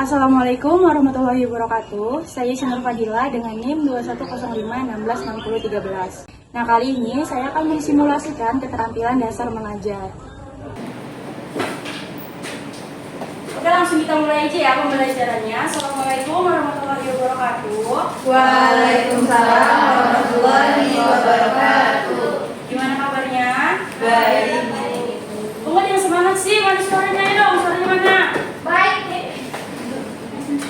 Assalamualaikum warahmatullahi wabarakatuh. Saya Sinur Fadila dengan NIM 2105166013. Nah, kali ini saya akan mensimulasikan keterampilan dasar mengajar. Oke, langsung kita mulai aja ya pembelajarannya. Assalamualaikum warahmatullahi wabarakatuh. Waalaikumsalam warahmatullahi wabarakatuh. Gimana kabarnya? Baik. Tunggu yang semangat sih, mana suaranya ya dong? Suaranya mana? Baik.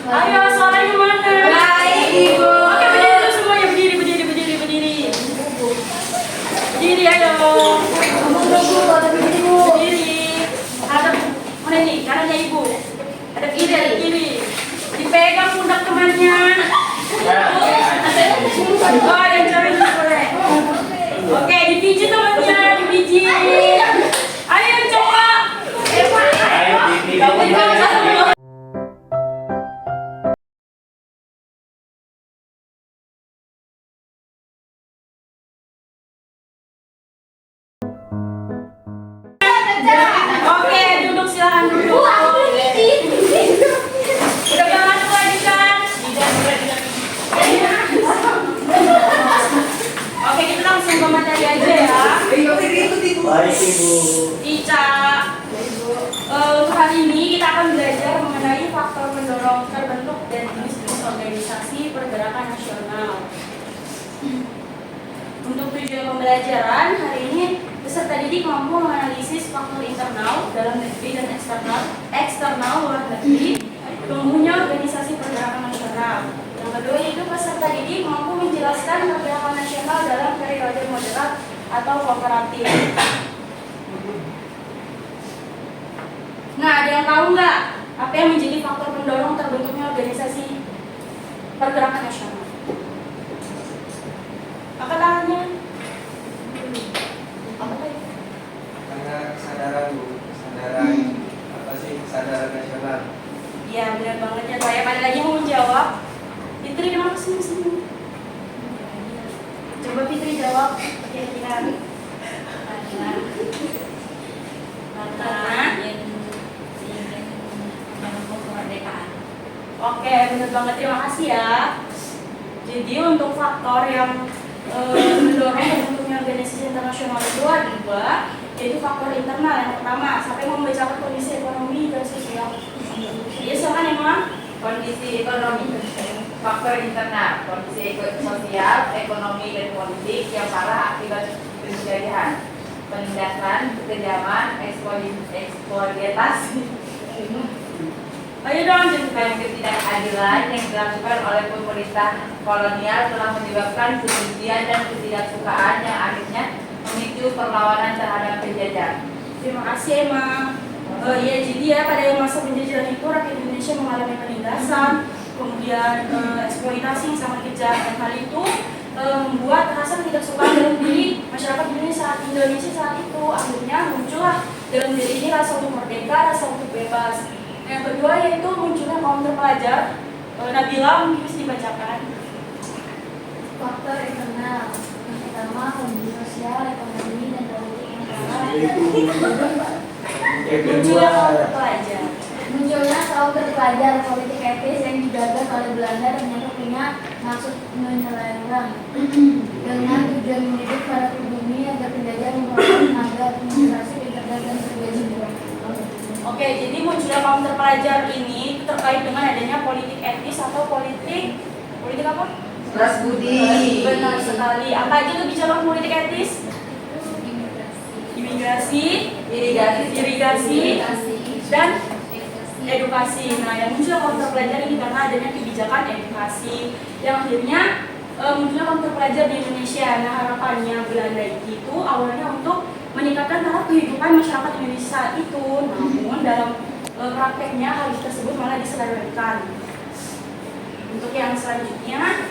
Ayo, suaranya mana? Baik, Ibu. Oke, berdiri dulu semuanya. Berdiri. Berdiri, ayo. Berdiri. Hadap mana ini? Kanannya Ibu. Ada kiri. Dipegang pundak temannya. Oh, yang cewek ini boleh. Oke, dipijit temannya, dipijit. Ayo yang cowok. Oke, duduk, silakan duduk. Udah gak masuk lagi kan? Oke, kita langsung ke materi aja ya. Baik, Ibu. Ica. Untuk hari ini kita akan belajar mengenai faktor pendorong terbentuk dan jenis-jenis organisasi pergerakan nasional. Untuk tujuan pembelajaran hari ini, peserta didik mampu menganalisis faktor internal dalam negeri dan eksternal luar negeri tumbuhnya organisasi pergerakan nasional. Yang kedua yaitu peserta didik mampu menjelaskan pergerakan nasional dalam periode moderat atau kooperatif. Nah, ada yang tahu nggak apa yang menjadi faktor pendorong terbentuknya organisasi pergerakan nasional? Apa tangannya? Apa tadi? Karena kesadaran, Bu. Kesadaran nasional. Iya, benar banget ya. Saya pada lagi mau menjawab. Fitri, kenapa sini? Coba Fitri jawab. Kira-kira. Oke, benar banget. Terima kasih ya. Jadi untuk faktor yang mendorong terbentuknya organisasi internasional itu ada yaitu faktor internal. Yang pertama, sampai membacakan kondisi ekonomi dan sosial. Ya, silakan ya, Mama. Kondisi ekonomi, faktor internal, kondisi sosial, ekonomi dan politik yang parah akibat penjajahan, penindasan, kekejaman, eksploitasi, Ayo dong, dan ketidakadilan yang dilakukan oleh pemerintah kolonial telah menyebabkan kebencian dan ketidaksukaan yang akhirnya memicu perlawanan terhadap penjajah. terima kasih, Emma. Ya, jadi ya pada masa penjajahan itu rakyat Indonesia mengalami penindasan, kemudian eksploitasi yang sangat kejam, dan hal itu membuat rasa ketidaksukaan dalam diri masyarakat Indonesia saat itu. Akhirnya muncullah dalam diri ini rasa untuk merdeka, rasa untuk bebas. Yang kedua yaitu munculnya kaum terpelajar. Nabila mungkin bisa dibacakan. Faktor internal yang pertama kondisi sosial, ekonomi, dan politik yang parah. Munculnya kaum terpelajar. Munculnya kaum terpelajar politik etis yang digagas oleh Belanda ternyata punya maksud menyeleweng dengan tujuan mendidik para pribumi agar penjajah memperoleh tenaga administrasi, pencerdas, dan sebagainya. Oke, jadi munculnya kaum terpelajar ini itu terkait dengan adanya politik etis atau politik apa? Balas budi. Benar sekali. Apa aja tuh bicara politik etis? Imigrasi, irigasi, dan edukasi. Nah, yang muncul kaum terpelajar ini karena adanya kebijakan edukasi yang akhirnya munculnya kaum terpelajar di Indonesia. Nah, harapannya Belanda itu awalnya untuk meningkatkan taraf kehidupan masyarakat Indonesia saat itu. Namun dalam prakteknya hal tersebut malah diselewengkan. Untuk yang selanjutnya,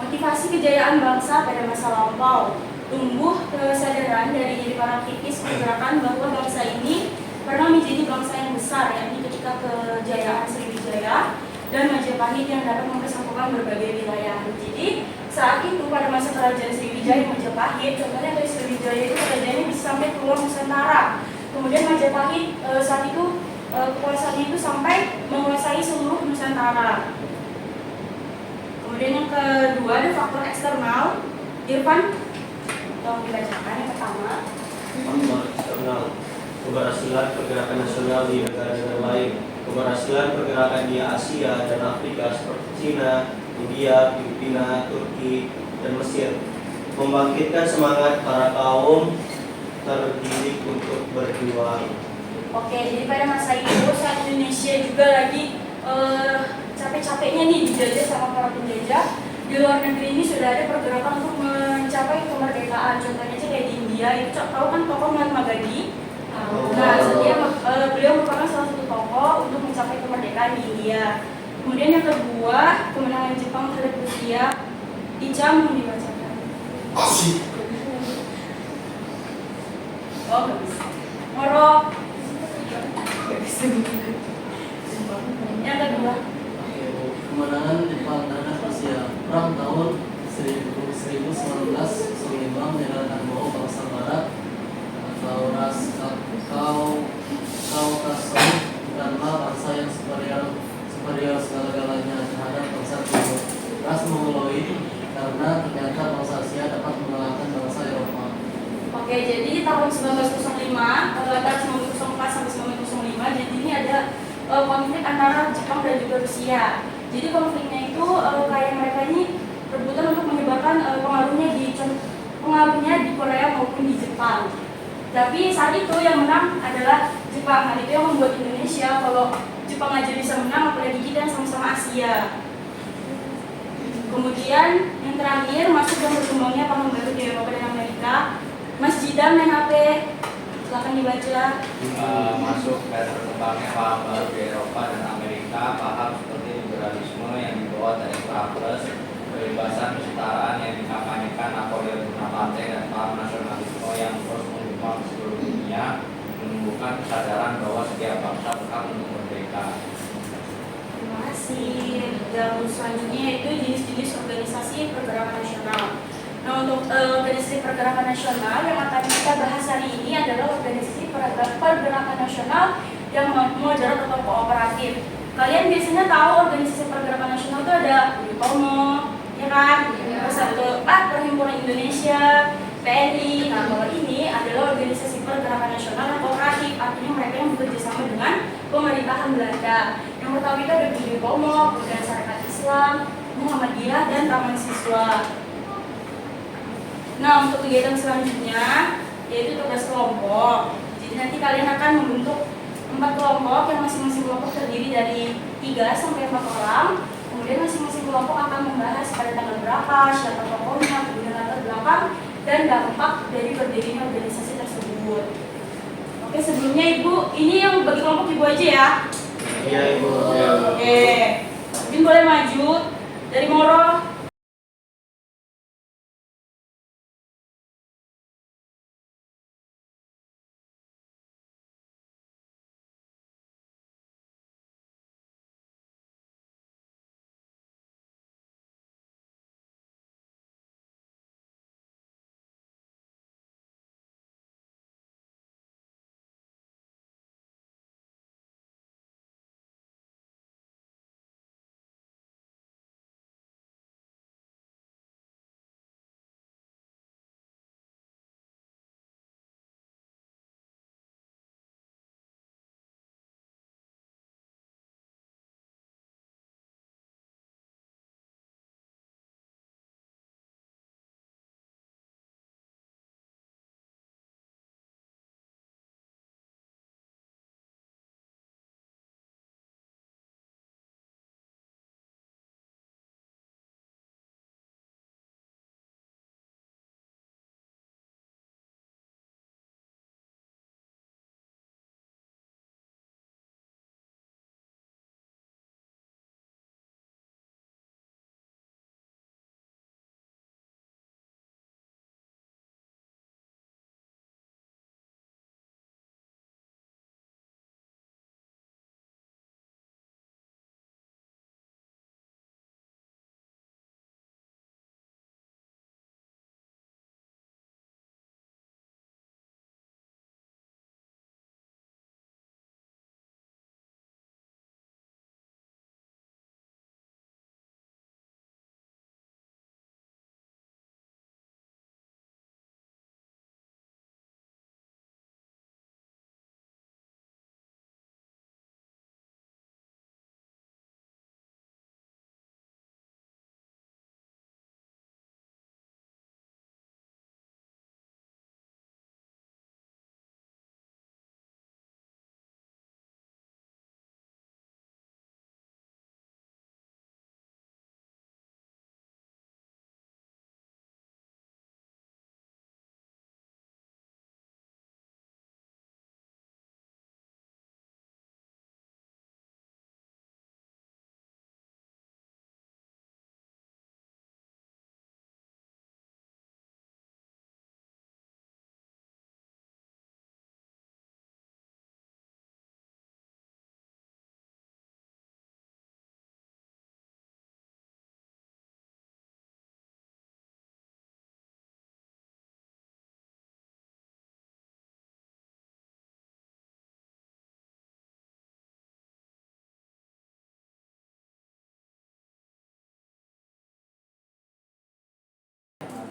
motivasi kejayaan bangsa pada masa lampau. Tumbuh kesadaran dari diri para aktivis pergerakan bahwa bangsa ini pernah menjadi bangsa yang besar, yakni ketika kejayaan Sriwijaya dan Majapahit yang dapat mempersatukan berbagai wilayah. Jadi saat itu pada masa kerajaan Sriwijaya Majapahit, contohnya dari Sriwijaya itu kerajaannya bisa sampai ke luar Nusantara. Kemudian Majapahit saat itu kekuasaannya itu sampai menguasai seluruh Nusantara. Kemudian yang kedua ada faktor eksternal. Irfan, tolong dibacakan yang pertama. Faktor eksternal, keberhasilan pergerakan nasional di negara-negara lain. Keberhasilan pergerakan di Asia dan Afrika seperti Cina, India, Filipina, Turki, dan Mesir membangkitkan semangat para kaum terdidik untuk berjuang. Oke, jadi pada masa itu saat Indonesia juga lagi capek-capeknya nih dijajah sama para penjajah, di luar negeri ini sudah ada pergerakan untuk mencapai kemerdekaan. Contohnya aja kayak di India, itu tahu kan tokoh Mahatma Gandhi? Nah, beliau merupakan salah satu tokoh untuk mencapai kemerdekaan di India. Kemudian yang kedua, kemenangan Jepang terhadap Rusia. Ica mau dibacakan. Oh, nggak bisa. Moro. Nggak bisa. Yang kedua. Kemenangan Jepang terhadap Rusia. Perang tahun 1905 menyerahkan bahwa bangsa Barat atau ras Kaukasus bukanlah bangsa yang superior segala-galanya terhadap bangsa Timur. Ras Mongoloid karena ternyata bangsa Asia dapat mengalahkan bangsa Eropa. Oke, jadi tahun 1905 antara 1904 sampai 1905, jadi ini ada konflik antara Jepang dan juga Rusia. Jadi konfliknya itu kayak mereka ini rebutan untuk menyebarkan pengaruhnya di Korea maupun di Jepang. Tapi saat itu yang menang adalah Jepang. Hal itu yang membuat Indonesia, kalau Jepang aja bisa menang, apalagi kita yang sama-sama Asia. Kemudian yang terakhir masuk dan berkembangnya paham baru di Eropa dan Amerika. Mas Jidan main HP, silahkan dibaca. Masuk dan berkembangnya paham baru di Eropa dan Amerika, paham seperti liberalisme yang dibawa dari Raffles, kebebasan kesetaraan yang dikampanyekan Napoleon Bonaparte, dan paham nasionalisme yang terus menggembang seluruh dunia, menumbuhkan kesadaran bahwa setiap bangsa berhak untuk merdeka. Terima kasih. Dan selanjutnya itu jenis-jenis organisasi pergerakan nasional. Nah, untuk organisasi pergerakan nasional yang akan kita bahas hari ini adalah organisasi pergerakan nasional yang moderat atau kooperatif. Kalian biasanya tahu organisasi pergerakan nasional itu ada UNIPOMO, ya kan? Persatuan Perhimpunan Indonesia, PNI. Nah, kalau ini adalah organisasi pergerakan nasional yang kooperatif, artinya mereka yang bekerja sama dengan pemerintahan Belanda. Yang pertama itu ada UNIPOMO, kemudian Sarekat Islam, Muhammadiyah, dan Taman Siswa. Nah, untuk kegiatan selanjutnya yaitu tugas kelompok. Jadi nanti kalian akan membentuk 4 kelompok yang masing-masing kelompok terdiri dari 3 sampai 4 orang. Kemudian masing-masing kelompok akan membahas pada tanggal berapa, siapa tokohnya, kemudian latar belakang dan dampak dari berdirinya organisasi tersebut. Oke, sebelumnya Ibu, ini yang bagi kelompok Ibu aja ya. Iya, Ibu. Oke. Mungkin boleh maju dari Moro.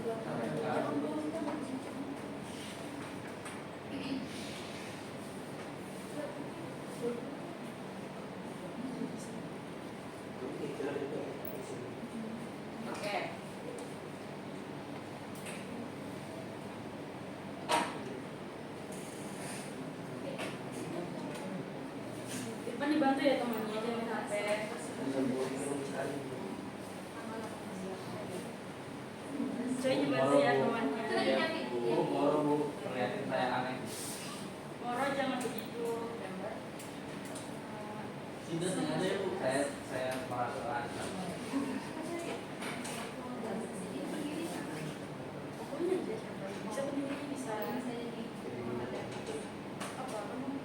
Oke. Irfan dibantu ya temannya, jangan main HP. Coy dibantu ya temannya. Moro bu, ngeliatin saya aneh. Moro jangan begitu. Tidak ada ya Bu. Saya merasa terancam. Pokoknya aja siapa bisa berdiri bisa. Apa kamu?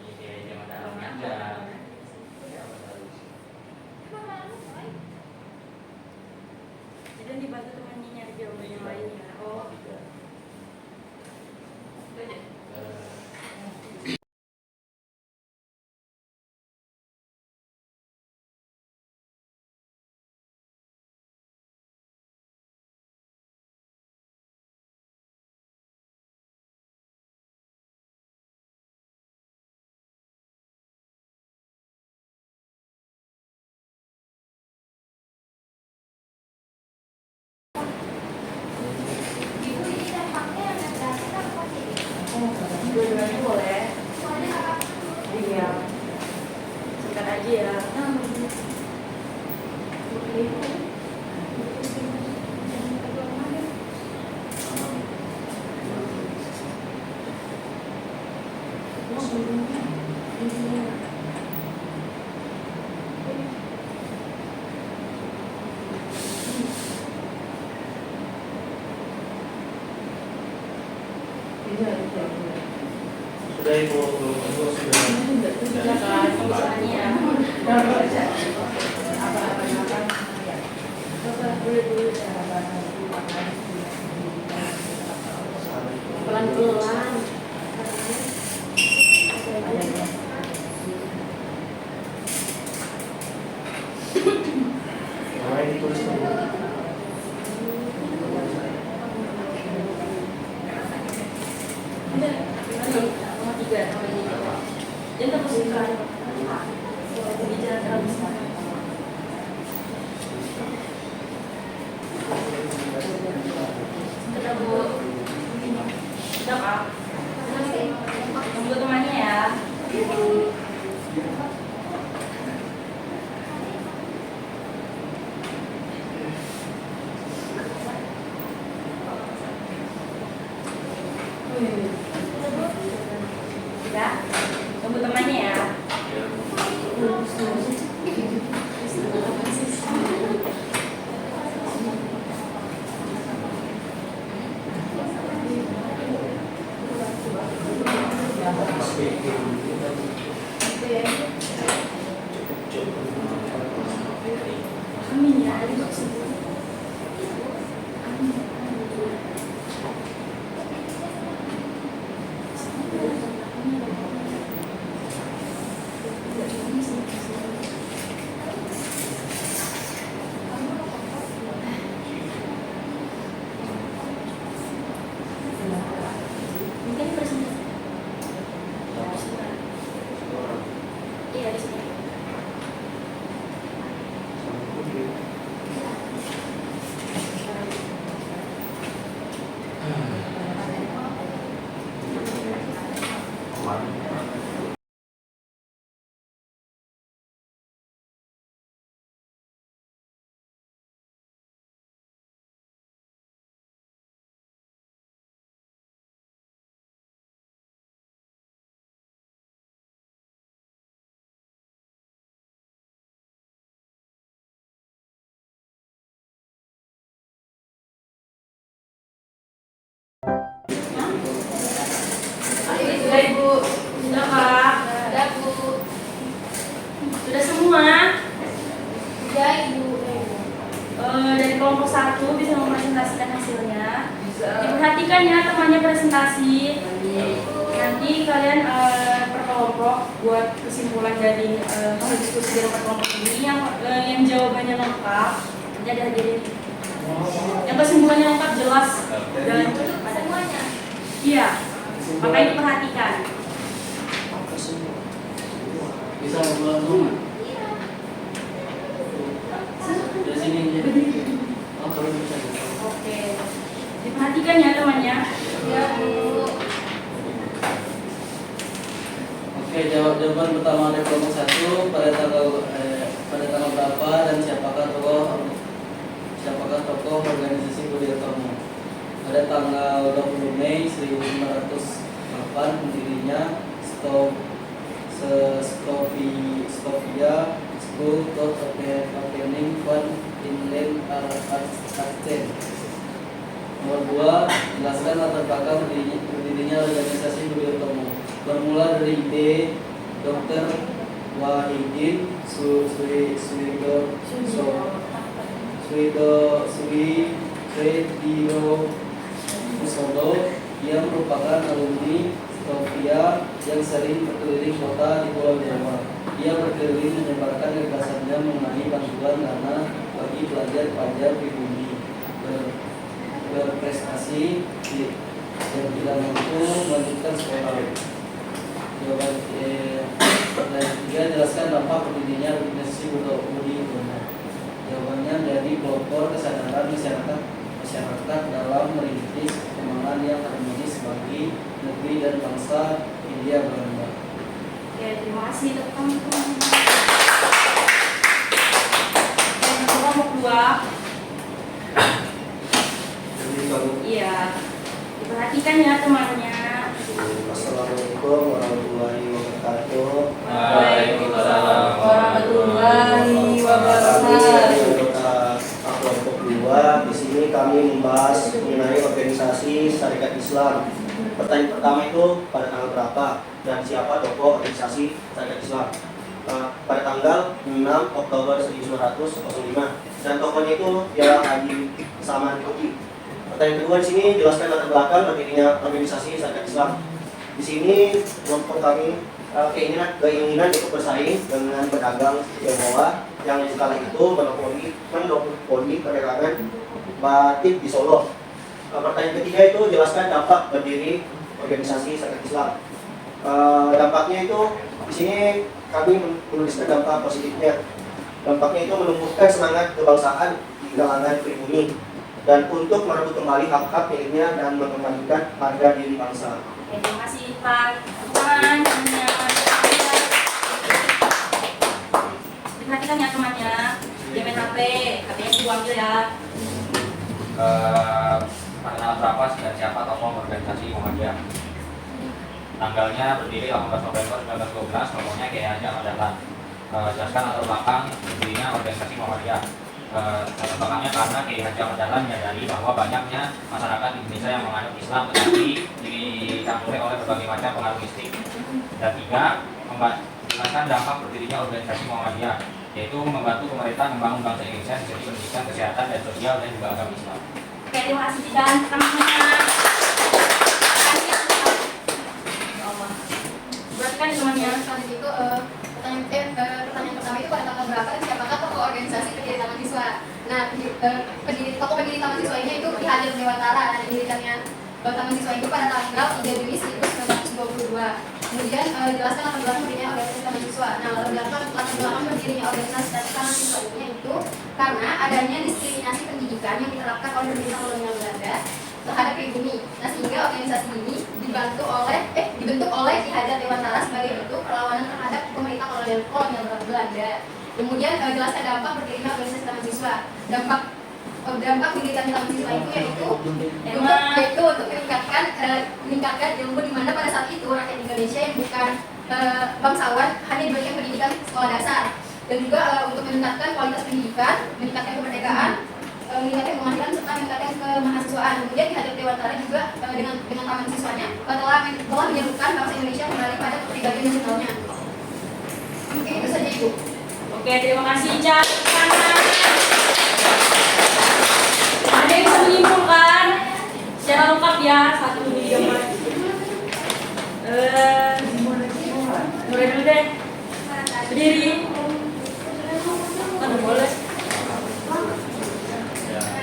Iya, jangan dalam aja. Jadi dibantu temannya nyari jawaban yang lainnya. Oh, itu aja. Dua-duanya boleh. Iya. Sebentar aja ya. Sudah Ibu, sudah. Sudah kan pembahasannya. Pelan-pelan. Nama yang ditulis dulu. Nomor 3 namanya. Jangan teruskan. Jadi jangan terlalu besar. Sudah Bu. Sudah Kak. Tunggu temannya ya. Sudah. Tunggu temannya ya. Amin ya. Mungkin presentasi. Iya di sini. Sudah Ibu. Sudah Kak. Sudah Bu. Sudah semua. Sudah Ibu. Dari kelompok 1 bisa mempresentasikan hasilnya. Bisa. Diperhatikan ya temannya presentasi. Nanti kalian kelompok buat kesimpulan dari hasil diskusi di rapat kelompok ini. Yang jawabannya lengkap nanti ada hadirin. Yang kesimpulannya lengkap jelas dan ada semuanya. Iya, makanya diperhatikan. Bisa ngobrol dulu. Dari sini aja. Oh, kalau bisa. Oke, diperhatikan ya temannya. Ya, Bu. Oke, jawaban pertama dari kelompok 1 pada tanggal berapa dan siapakah tokoh organisasi budaya kamu? Pada tanggal 20 Mei 1908 pendirinya Sofia School of Opening Fund Inland Arts. Nomor 2, jelaskan latar belakang berdirinya organisasi budaya kamu. Bermula dari ide Dr. Wahidin Swediyo Musodo yang merupakan alumni Sofia yang sering berkeliling kota di Pulau Jawa. Ia berkeliling menyebarkan gagasannya mengenai bantuan dana bagi pelajar pribumi berprestasi dan tidak mampu melanjutkan sekolah. Jawaban ketiga, jelaskan dampak berdirinya organisasi Budi Utomo. Jawabannya dari pelopor kesadaran masyarakat dalam merintis perkembangan yang harmonis bagi negeri dan bangsa Hindia Belanda. Oke, terima kasih teman-teman. Yang kelompok 2. Iya, diperhatikan ya temannya. Assalamualaikum warahmatullahi wabarakatuh. Waalaikumsalam warahmatullahi wabarakatuh. Kelompok 2, di sini kami membahas mengenai organisasi Syarikat Islam. Pertanyaan pertama itu pada tanggal berapa dan siapa tokoh organisasi Syarikat Islam? Pada tanggal 6 Oktober 1905 dan tokohnya itu ialah Haji Saman Tuki. Pertanyaan kedua di sini, jelaskan latar belakang berdirinya organisasi Syarikat Islam. Di sini kelompok kami keinginan untuk bersaing dengan pedagang Tionghoa yang kala itu monopoli perdagangan batik di Solo. Pertanyaan ketiga itu, jelaskan dampak berdiri organisasi Syarikat Islam. Dampaknya itu di sini kami menuliskan dampak positifnya. Dampaknya itu menumbuhkan semangat kebangsaan di kalangan pribumi dan untuk merebut kembali hak-hak miliknya dan mengembalikan harga diri bangsa. Oke, terima kasih Pak. Teman-temannya. Diperhatikan ya temannya. Jangan HP-nya diambil ya. Pada tanggal berapa dan siapa tokoh organisasi Muhammadiyah? Tanggalnya berdiri 18 November 1912, tokohnya Kiai Haji Ahmad Dahlan. Jelaskan latar belakang berdirinya organisasi Muhammadiyah. Latar belakangnya karena Kiai Haji Ahmad Dahlan menyadari bahwa banyaknya masyarakat Indonesia yang menganut Islam tetapi dicampuri oleh berbagai macam pengaruh mistik. Dan 3, menjelaskan dampak berdirinya organisasi Muhammadiyah, yaitu membantu pemerintah membangun bangsa Indonesia di segi pendidikan, kesehatan, dan sosial dan juga agama Islam. Oke, terima kasih dan teman-teman. Berarti kan temannya. Selanjutnya itu pertanyaan pertama itu pada tanggal berapa dan siapakah tokoh organisasi pendiri Taman Siswa? Nah, tokoh pendiri Taman Siswa ini itu Ki Hajar Dewantara. Nah, didirikannya Taman Siswa itu pada tanggal 3 Juni 1922. Kemudian jelaskan latar belakang berdirinya organisasi Taman Siswa. Nah, latar belakang berdirinya organisasi Taman Siswa ini itu karena adanya diskriminasi pendidikan yang diterapkan oleh pemerintah kolonial Belanda terhadap pribumi. Nah, sehingga organisasi ini dibentuk oleh Ki Hajar Dewantara sebagai bentuk perlawanan terhadap pemerintah kolonial Belanda. Kemudian jelaskan dampak berdirinya organisasi Taman Siswa. Dampak pendidikan Taman Siswa itu yaitu untuk meningkatkan ilmu, di mana pada saat itu rakyat Indonesia yang bukan bangsawan hanya diberikan pendidikan sekolah dasar, dan juga untuk meningkatkan kualitas pendidikan, meningkatkan kemerdekaan, meningkatkan kemandirian serta meningkatkan kemahasiswaan. Kemudian Ki Hajar Dewantara juga dengan Taman Siswanya telah menyerukan bangsa Indonesia kembali pada kepribadian nasionalnya. Mungkin itu saja Ibu. Oke, terima kasih Ica. Ada yang bisa menyimpulkan secara lengkap ya, satu di gambar. sendiri. Aduh, boleh.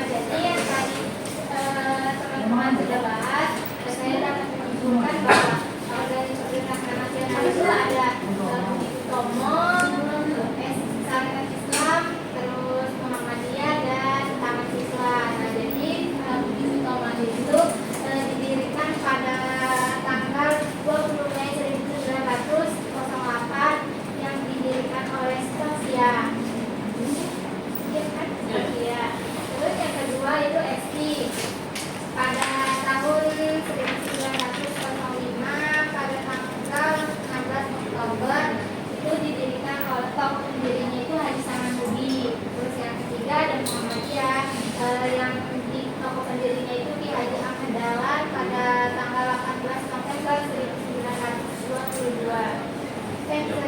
Jadi yang tadi teman-teman sudah bahas, saya dapat menunjukkan bahwa organisasi nasional itu ada Budi Utomo, Sarekat Islam, terus Muhammadiyah dan Taman Siswa. Nah, jadi Budi Utomo itu didirikan pada tanggal 20 Mei 1908 yang didirikan oleh Stosia. Iya kan? Iya. Terus yang kedua itu SI. Pada tahun 1905 pada tanggal 16 Oktober itu didirikan oleh tokoh pendirinya itu Haji Samanhudi. Terus yang ketiga ada Muhammadiyah yang di tokoh pendirinya itu Ki Haji Ahmad Dahlan pada tanggal 18 November 1912 dan yang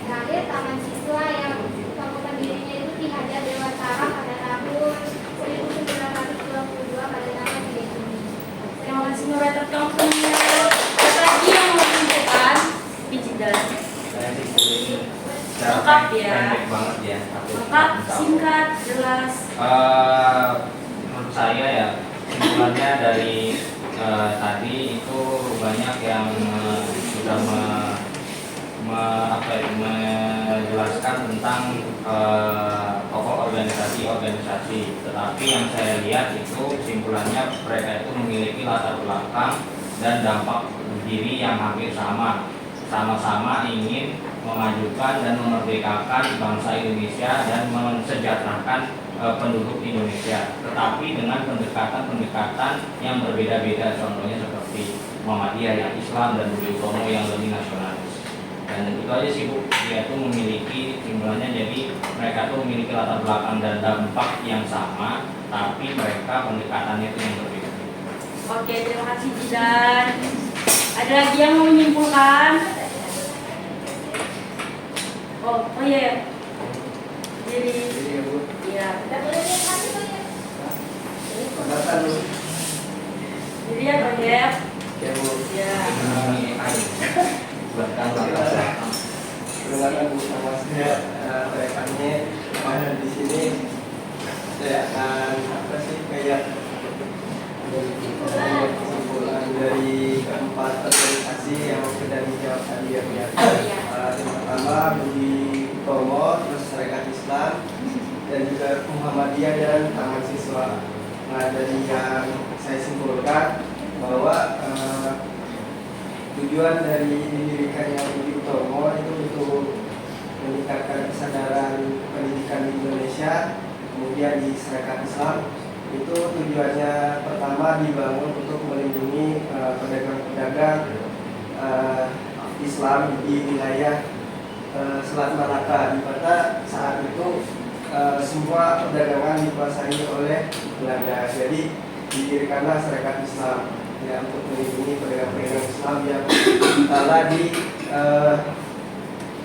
terakhir Taman Siswa yang tokoh pendirinya itu Ki Hajar Dewantara pada tahun 1922 pada tanggal 3 Juni. Terima kasih moderator kampungnya. Ada lagi yang mau menunjukkan Pijidan. Saya simpulin secara Lengkap ya. pendek banget ya. Lengkap, singkat, jelas. Menurut saya ya simpulannya dari tadi itu banyak yang sudah menjelaskan tentang pokok organisasi. Tetapi yang saya lihat itu simpulannya mereka itu memiliki latar belakang dan dampak diri yang hampir sama-sama ingin memajukan dan memerdekakan bangsa Indonesia dan mensejahterakan penduduk Indonesia, tetapi dengan pendekatan yang berbeda-beda, contohnya seperti Muhammadiyah yang Islam dan Budi Utomo yang lebih nasionalis. Dan itu aja sih Bu, dia itu memiliki simpulannya, jadi mereka tuh memiliki latar belakang dan dampak yang sama, tapi mereka pendekatannya itu yang berbeda. Oke, terima kasih Jidan. Ada lagi yang mau menyimpulkan? Oh iya. Jadi, Jadi ya Bu, iya. pendapatan Bu. Jadi ya Bang Ya Bu. Ya. Buatkan Perkenalkan Bu, nama saya rekannya di sini saya akan kayak kesimpulan dari keempat organisasi yang sudah dijawab tadi ya. Yang pertama Budi Utomo, terus Sarekat Islam, dan juga Muhammadiyah dan Taman Siswa. Nah, dari yang saya simpulkan bahwa tujuan dari didirikannya Budi Utomo itu untuk meningkatkan kesadaran pendidikan di Indonesia. Kemudian di Sarekat Islam itu tujuannya pertama dibangun untuk melindungi pedagang-pedagang Islam di wilayah Selat Malaka, di mana saat itu semua perdagangan dikuasai oleh Belanda. Jadi didirikanlah Sarekat Islam ya untuk melindungi pedagang-pedagang Islam yang telah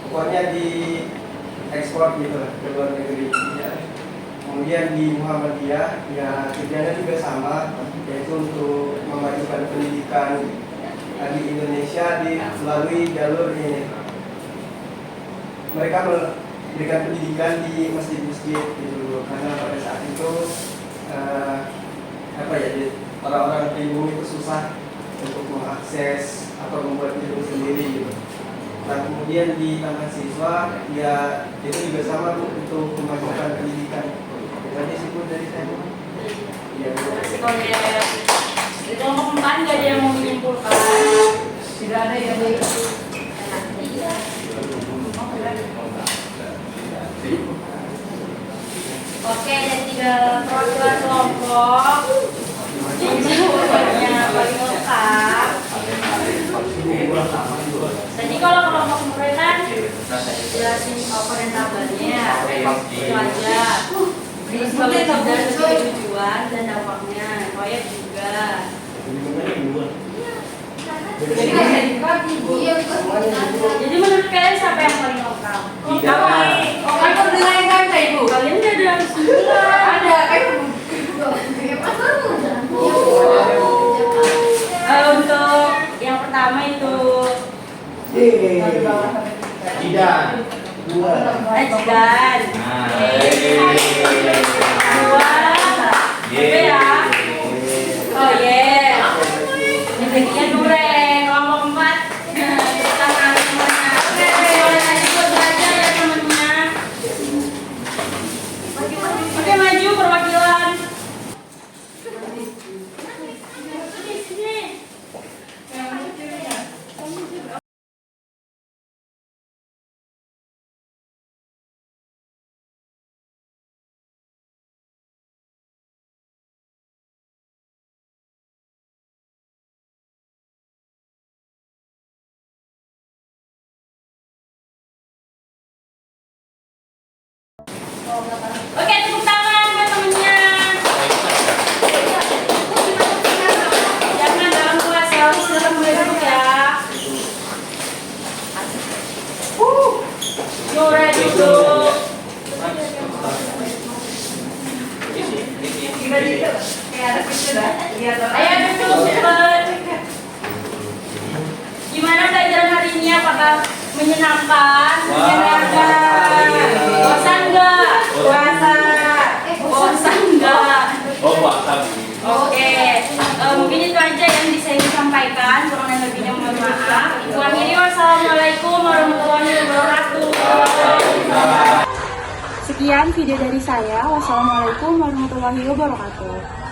pokoknya di ekspor gitu ke luar negeri ya. Kemudian di Muhammadiyah ya tujuannya juga sama, yaitu untuk memajukan pendidikan di Indonesia melalui jalur ini. Mereka memberikan pendidikan di masjid-masjid gitu, karena pada saat itu orang-orang pribumi itu susah untuk mengakses atau membuat ilmu sendiri gitu. Nah, kemudian di Taman Siswa ya itu juga sama Bu, untuk memajukan pendidikan. Tadi sebut dari saya Bu. Iya Bu. Di kelompok 4 nggak ada yang mau menyimpulkan. Tidak ada yang Oke, ada 3 perwakilan kelompok. Jadi jawabannya paling lengkap. Tadi kalau kelompok pemerintahan jelasin komponen tabelnya, itu aja. Sebagai tabel sesuai tujuan dan dampaknya, proyek juga. jadi kan jadi dibagi Bu. Jadi menurut kalian siapa yang paling lengkap? Kan penilaian kan saya Ibu. Kalian udah ada kesimpulan. Ada kan Untuk yang pertama itu Ajidan. Dua. Ajidan. Nah, Dua. Oke ya. Oh yeah. Yang ketiga Nureng, kelompok 4. Tepuk tangan semuanya. Oke, boleh lanjut buat belajar ya temennya. Oke, maju perwakilan. Oke, tepuk tangan buat temennya. Jangan dalam kelas ya, silakan mulai duduk ya. Nure duduk. Ayo duduk cepet. Gimana pelajaran hari ini? Apakah menyenangkan? Menyenangkan. Bosan nggak? Puasa. Bosan nggak? Oh, puasa. Oke, mungkin itu aja yang bisa ibu sampaikan. Kurang dan lebihnya mohon maaf. Ibu akhiri, wassalamualaikum warahmatullahi wabarakatuh. Sekian video dari saya. Wassalamualaikum warahmatullahi wabarakatuh.